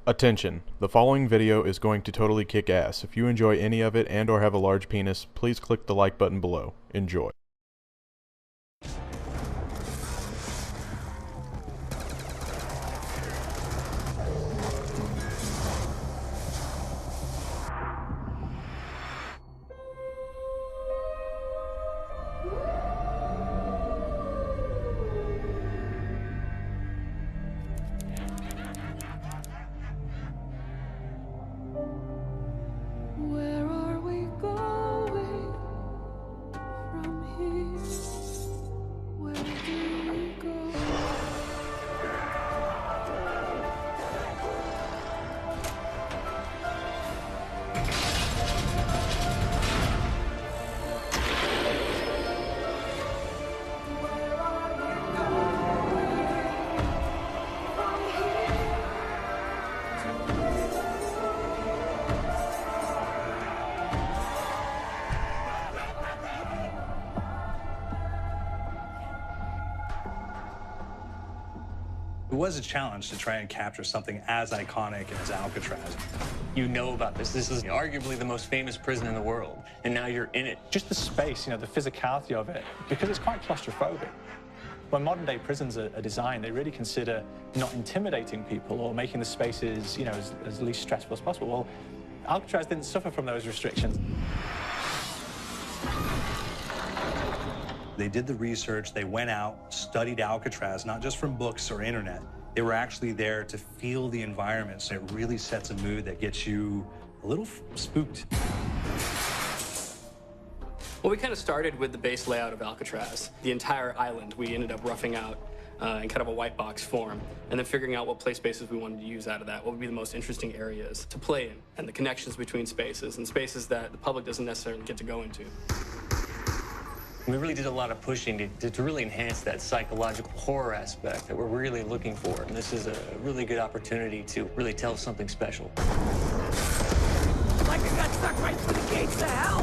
Attention, the following video is going to totally kick ass. If you enjoy any of it and or have a large penis, please click the like button below. Enjoy. Where are we going from here? Where do we go? It was a challenge to try and capture something as iconic as Alcatraz. You know about this. This is arguably the most famous prison in the world, and now you're in it. Just the space, the physicality of it, because it's quite claustrophobic. When modern-day prisons are designed, they really consider not intimidating people or making the spaces, as least stressful as possible. Well, Alcatraz didn't suffer from those restrictions. They did the research, they went out, studied Alcatraz, not just from books or internet. They were actually there to feel the environment, so it really sets a mood that gets you a little spooked. Well, we kind of started with the base layout of Alcatraz. The entire island we ended up roughing out in kind of a white box form, and then figuring out what play spaces we wanted to use out of that, what would be the most interesting areas to play in, and the connections between spaces, and spaces that the public doesn't necessarily get to go into. We really did a lot of pushing to really enhance that psychological horror aspect that we're really looking for. And this is a really good opportunity to really tell something special. Like I got stuck right through the gates of hell!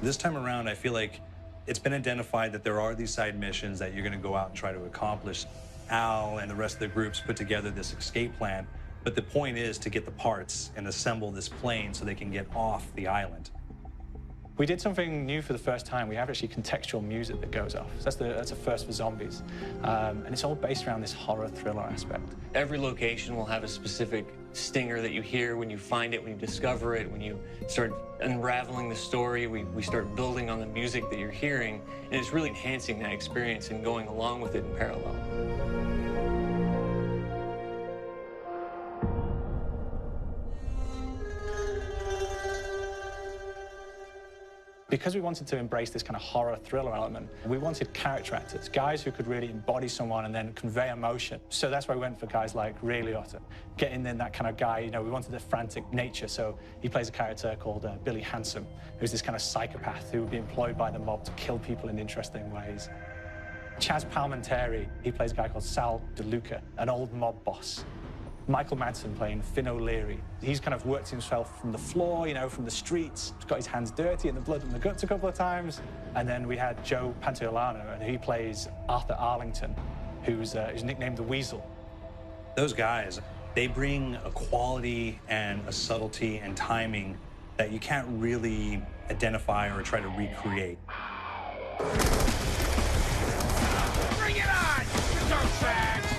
This time around, I feel like it's been identified that there are these side missions that you're going to go out and try to accomplish. Al and the rest of the groups put together this escape plan, but the point is to get the parts and assemble this plane so they can get off the island. We did something new for the first time. We have actually contextual music that goes off. That's a first for zombies. And it's all based around this horror thriller aspect. Every location will have a specific stinger that you hear when you find it, when you discover it, when you start unraveling the story, we start building on the music that you're hearing, and it's really enhancing that experience and going along with it in parallel. Because we wanted to embrace this kind of horror thriller element, we wanted character actors, guys who could really embody someone and then convey emotion. So that's why we went for guys like Ray Liotta, getting in that kind of guy. We wanted a frantic nature, so he plays a character called Billy Handsome, who's this kind of psychopath who would be employed by the mob to kill people in interesting ways. Chaz Palminteri, he plays a guy called Sal DeLuca, an old mob boss. Michael Madsen playing Finn O'Leary. He's kind of worked himself from the floor, from the streets. He's got his hands dirty in the blood and the guts a couple of times. And then we had Joe Pantoliano, and he plays Arthur Arlington, who's nicknamed the Weasel. Those guys, they bring a quality and a subtlety and timing that you can't really identify or try to recreate. Bring it on, you dirtbags!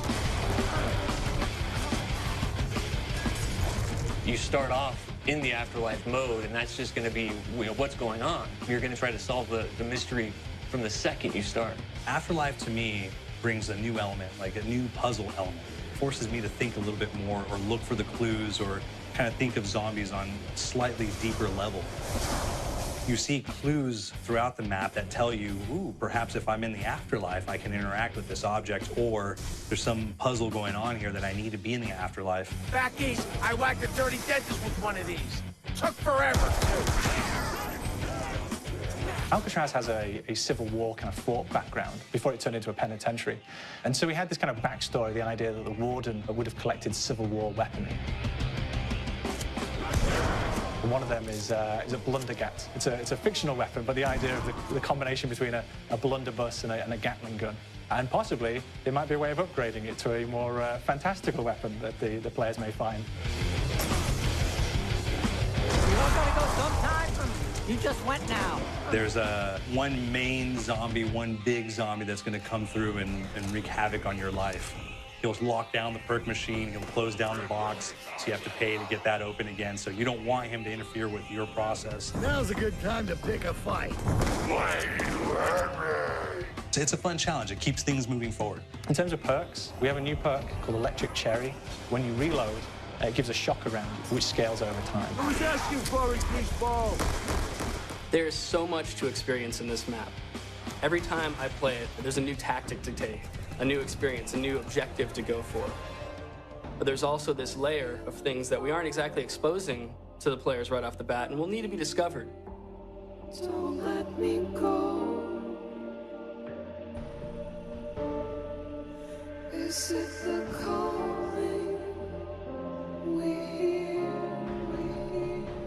You start off in the afterlife mode, and that's just going to be what's going on. You're going to try to solve the mystery from the second you start. Afterlife, to me, brings a new element, like a new puzzle element. It forces me to think a little bit more or look for the clues or kind of think of zombies on a slightly deeper level. You see clues throughout the map that tell you, ooh, perhaps if I'm in the afterlife, I can interact with this object, or there's some puzzle going on here that I need to be in the afterlife. Back east, I whacked a dirty dentist with one of these. Took forever, too. Alcatraz has a Civil War kind of fort background before it turned into a penitentiary. And so we had this kind of backstory, the idea that the warden would have collected Civil War weaponry. One of them is a blundergat. It's a fictional weapon, but the idea of the combination between a blunderbuss and a Gatling gun. And possibly, there might be a way of upgrading it to a more fantastical weapon that the players may find. You all gotta go sometime? You just went now. There's one main zombie, one big zombie that's going to come through and wreak havoc on your life. He'll lock down the perk machine, he'll close down the box, so you have to pay to get that open again. So you don't want him to interfere with your process. Now's a good time to pick a fight. It's a fun challenge. It keeps things moving forward. In terms of perks, we have a new perk called Electric Cherry. When you reload, it gives a shock around, which scales over time. Who's asking for it, greaseball? There is so much to experience in this map. Every time I play it, there's a new tactic to take, a new experience, a new objective to go for. But there's also this layer of things that we aren't exactly exposing to the players right off the bat and will need to be discovered. Don't let me go. Is it the calling we hear?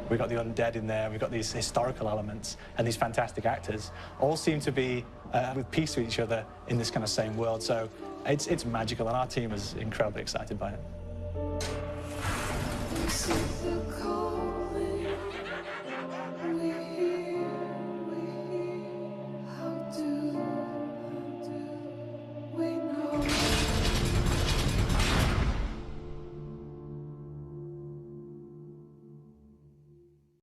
We've got the undead in there, we've got these historical elements, and these fantastic actors all seem to be with peace with each other in this kind of same world. So it's magical, and our team is incredibly excited by it. Is it the